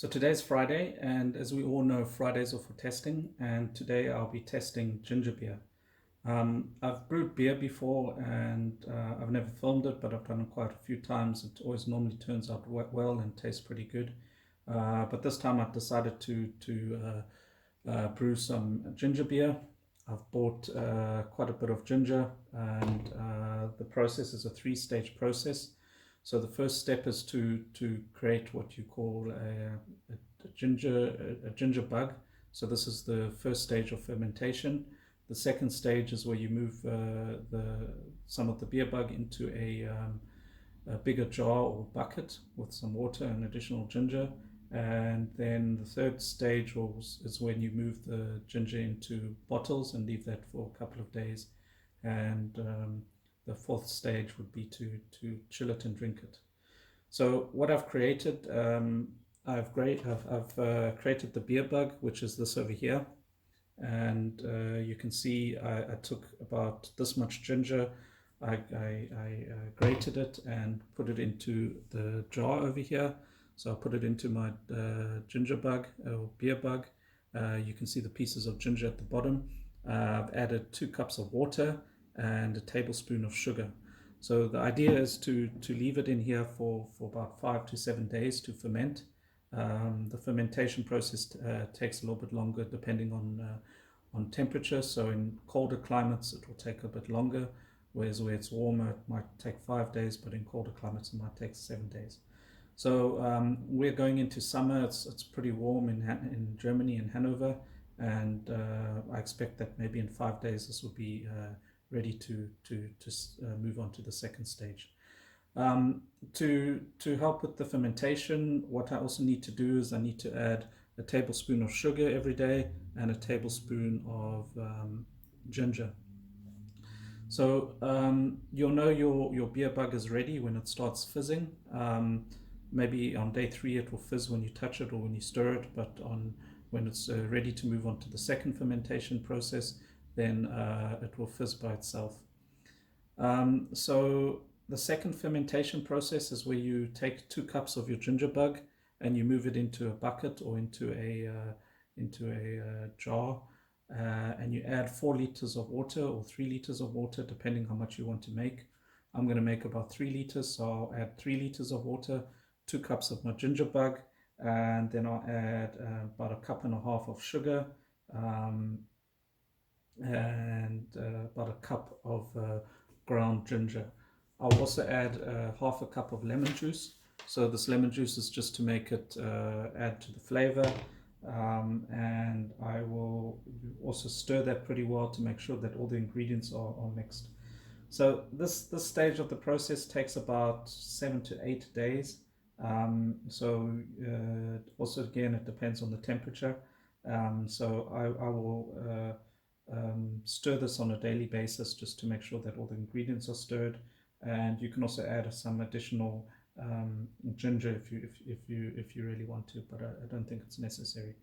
So today's Friday, and as we all know, Fridays are for testing, and today I'll be testing ginger beer. I've brewed beer before, and I've never filmed it, but I've done it quite a few times. It always normally turns out well and tastes pretty good. But this time I've decided to brew some ginger beer. I've bought quite a bit of ginger, and the process is a three-stage process. So the first step is to create what you call a ginger bug. So this is the first stage of fermentation. The second stage is where you move some of the beer bug into a bigger jar or bucket with some water and additional ginger. And then the third stage is when you move the ginger into bottles and leave that for a couple of days. And the fourth stage would be to chill it and drink it. So what I've created, I've created the beer bug, which is this over here. And you can see I took about this much ginger. I grated it and put it into the jar over here. So I put it into my ginger bug or beer bug. You can see the pieces of ginger at the bottom. I've added 2 cups of water and a tablespoon of sugar. So the idea is to leave it in here for about 5 to 7 days to ferment. The fermentation process takes a little bit longer depending on temperature. So in colder climates it will take a bit longer, whereas where it's warmer it might take 5 days, but in colder climates it might take 7 days. So we're going into summer. It's pretty warm in Germany, in Hanover, and I expect that maybe in 5 days this will be ready to move on to the second stage. To help with the fermentation, what I also need to do is I need to add a tablespoon of sugar every day and a tablespoon of ginger. So you'll know your beer bug is ready when it starts fizzing. Maybe on day 3 it will fizz when you touch it or when you stir it, but when it's ready to move on to the second fermentation process, then it will fizz by itself. So the second fermentation process is where you take 2 cups of your ginger bug and you move it into a bucket or into a jar, and you add 4 liters of water or 3 liters of water, depending how much you want to make. I'm going to make about 3 liters, so I'll add 3 liters of water, 2 cups of my ginger bug, and then I'll add about 1.5 cups of sugar, and about 1 cup of ground ginger. I'll also add 1/2 cup of lemon juice. So this lemon juice is just to make it add to the flavor, and I will also stir that pretty well to make sure that all the ingredients are mixed. So this stage of the process takes about 7 to 8 days. Also again it depends on the temperature. So I will stir this on a daily basis just to make sure that all the ingredients are stirred, and you can also add some additional ginger if you really want to, but I don't think it's necessary.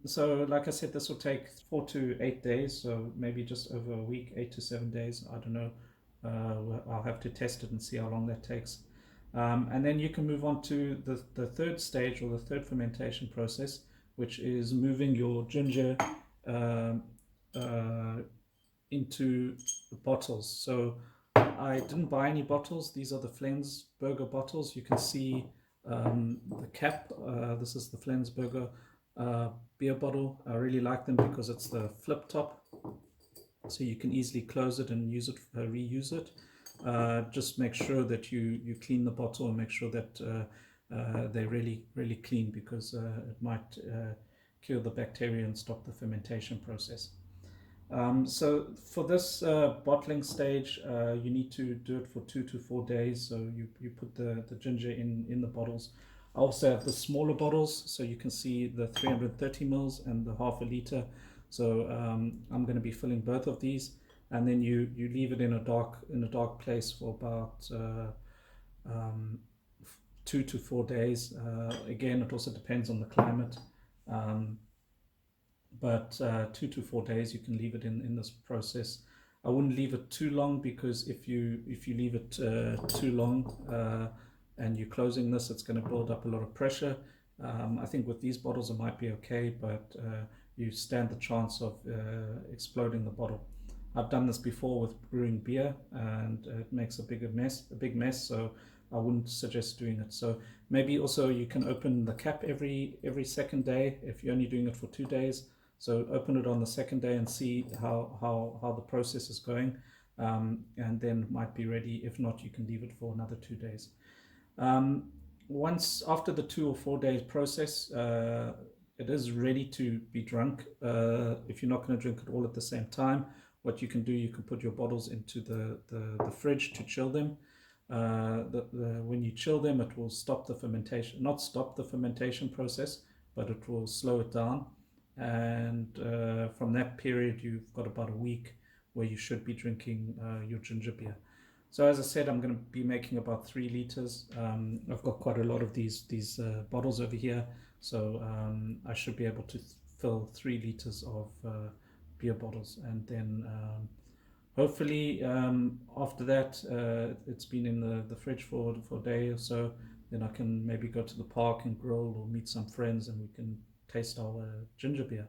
So like I said, this will take 4 to 8 days, so maybe just over a week, 8 to 7 days, I don't know. I'll have to test it and see how long that takes. And then you can move on to the third stage, or the third fermentation process, which is moving your ginger into the bottles. So I didn't buy any bottles. These are the Flensburger bottles. You can see the cap. This is the Flensburger beer bottle. I really like them because it's the flip top, so you can easily close it and use it, reuse it. Just make sure that you clean the bottle and make sure that they're really clean, because it might kill the bacteria and stop the fermentation process. So for this bottling stage, you need to do it for 2 to 4 days. So you put the ginger in the bottles. I also have the smaller bottles, so you can see the 330 mils and the 1/2 liter. So I'm going to be filling both of these, and then you leave it in a dark place for about 2 to 4 days. Again, it also depends on the climate. But 2 to 4 days you can leave it in this process. I wouldn't leave it too long, because if you leave it too long and you're closing this, it's going to build up a lot of pressure, I think with these bottles it might be okay, but you stand the chance of exploding the bottle. I've done this before with brewing beer, and it makes a big mess. So I wouldn't suggest doing it. So maybe also you can open the cap every second day if you're only doing it for 2 days. So open it on the second day and see how the process is going, and then it might be ready. If not, you can leave it for another 2 days. Um, Once after the 2 or 4 days process, it is ready to be drunk. If you're not going to drink it all at the same time, what you can do, you can put your bottles into the fridge to chill them. When you chill them, it will stop the fermentation, not stop the fermentation process, but it will slow it down. And from that period, you've got about a week where you should be drinking your ginger beer. So as I said, I'm going to be making about 3 liters. I've got quite a lot of these bottles over here, so I should be able to fill 3 liters of beer bottles, and then hopefully after that, it's been in the fridge for a day or so. Then I can maybe go to the park and grill or meet some friends, and we can taste our ginger beer.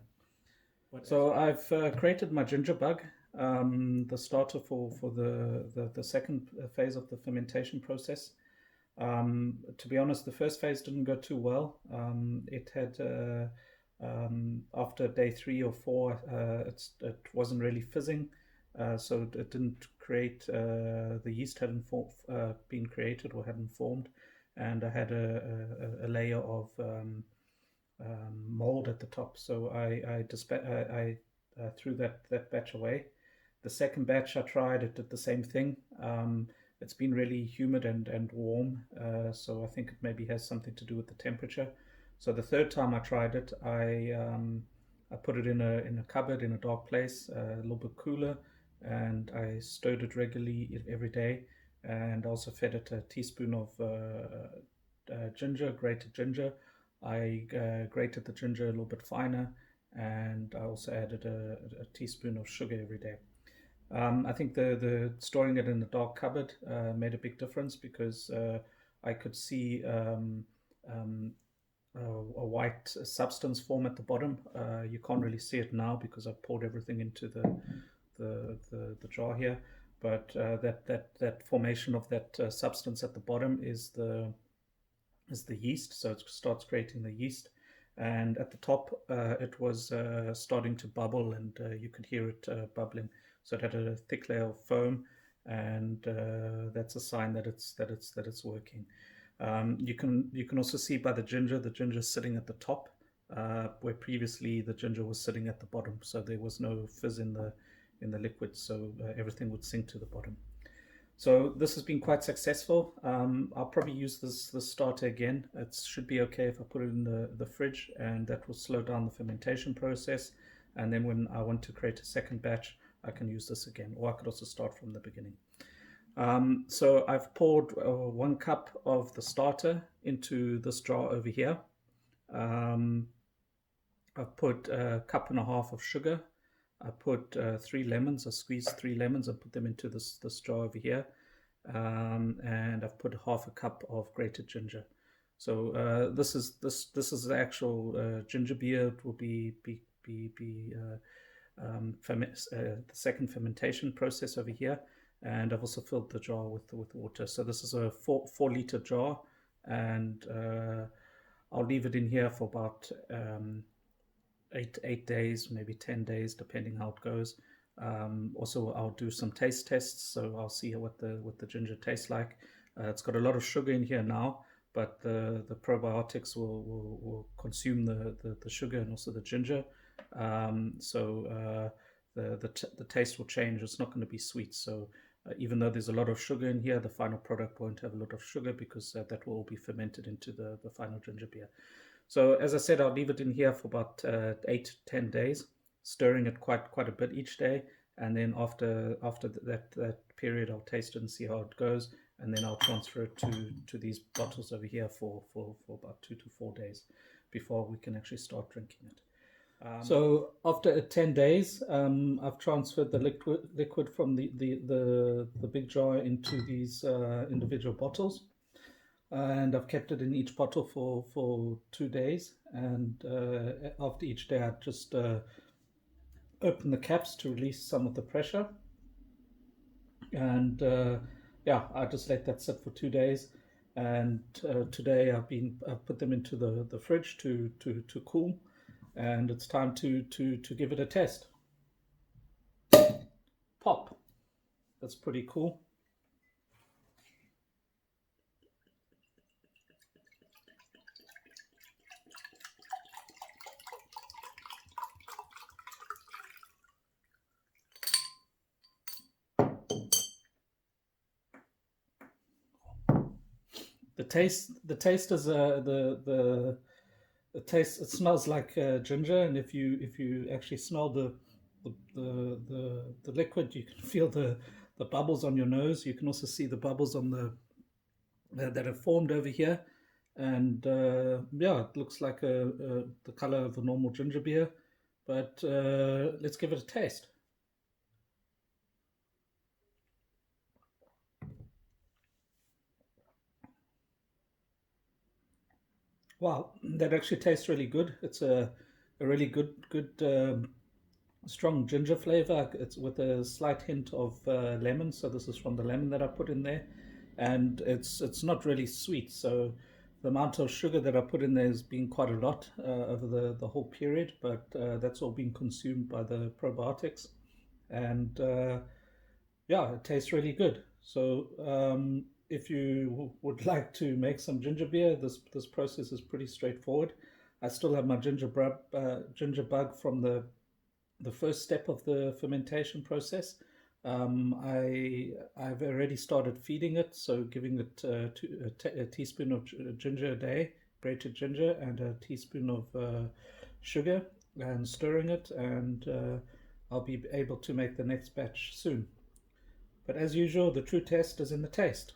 So I've created my ginger bug, the starter for the second phase of the fermentation process. To be honest, the first phase didn't go too well. It had after day 3 or 4, it wasn't really fizzing, so it didn't create the yeast hadn't been created or hadn't formed, and I had a layer of mold at the top. So I threw that batch away. The second batch I tried, it did the same thing. It's been really humid and warm, so I think it maybe has something to do with the temperature. So the third time I tried it, I put it in a cupboard in a dark place, a little bit cooler, and I stirred it regularly every day, and also fed it a teaspoon of ginger, grated ginger. I grated the ginger a little bit finer, and I also added a teaspoon of sugar every day. I think the storing it in the dark cupboard made a big difference, because I could see a white substance form at the bottom. You can't really see it now because I've poured everything into the jar here, but that formation of that substance at the bottom is the yeast. So it starts creating the yeast, and at the top it was starting to bubble, and you could hear it bubbling. So it had a thick layer of foam, and that's a sign that it's working. You can also see by the ginger is sitting at the top, where previously the ginger was sitting at the bottom. So there was no fizz in the liquid, so everything would sink to the bottom. So this has been quite successful. I'll probably use this starter again. It should be okay if I put it in the fridge, and that will slow down the fermentation process. And then when I want to create a second batch, I can use this again, or I could also start from the beginning. So I've poured 1 cup of the starter into this jar over here. I've put 1.5 cups of sugar. I put 3 lemons. I squeezed 3 lemons and put them into this jar over here. And I've put 1/2 cup of grated ginger. So this is the actual ginger beer. It will be the second fermentation process over here, and I've also filled the jar with water. So this is a 4 liter jar, and I'll leave it in here for about 8 days, maybe 10 days, depending how it goes. Also, I'll do some taste tests, so I'll see what the ginger tastes like. It's got a lot of sugar in here now, but the probiotics will consume the sugar and also the ginger. So the taste will change. It's not going to be sweet. So even though there's a lot of sugar in here, the final product won't have a lot of sugar, because that will all be fermented into the final ginger beer. So as I said, I'll leave it in here for about 8 to 10 days, stirring it quite a bit each day. And then after that period, I'll taste it and see how it goes. And then I'll transfer it to these bottles over here for about 2 to 4 days before we can actually start drinking it. So after 10 days, I've transferred the liquid from the big jar into these individual bottles. and I've kept it in each bottle for 2 days. And after each day, I just open the caps to release some of the pressure, and yeah, I just let that sit for 2 days. And today I've put them into the fridge to cool, and it's time to give it a test. Pop. That's pretty cool. The taste is the taste. It smells like ginger, and if you actually smell the liquid, you can feel the bubbles on your nose. You can also see the bubbles on the that have formed over here, and yeah, it looks like the color of a normal ginger beer. But let's give it a taste. Wow, that actually tastes really good. It's a really good strong ginger flavor. It's with a slight hint of lemon. So this is from the lemon that I put in there, and it's not really sweet. So the amount of sugar that I put in there has been quite a lot over the whole period, but that's all been consumed by the probiotics, and yeah, it tastes really good. So if you would like to make some ginger beer, this process is pretty straightforward. I still have my ginger bug from the first step of the fermentation process. I've already started feeding it, so giving it a teaspoon of ginger a day, grated ginger, and a teaspoon of sugar, and stirring it, and I'll be able to make the next batch soon. But as usual, the true test is in the taste.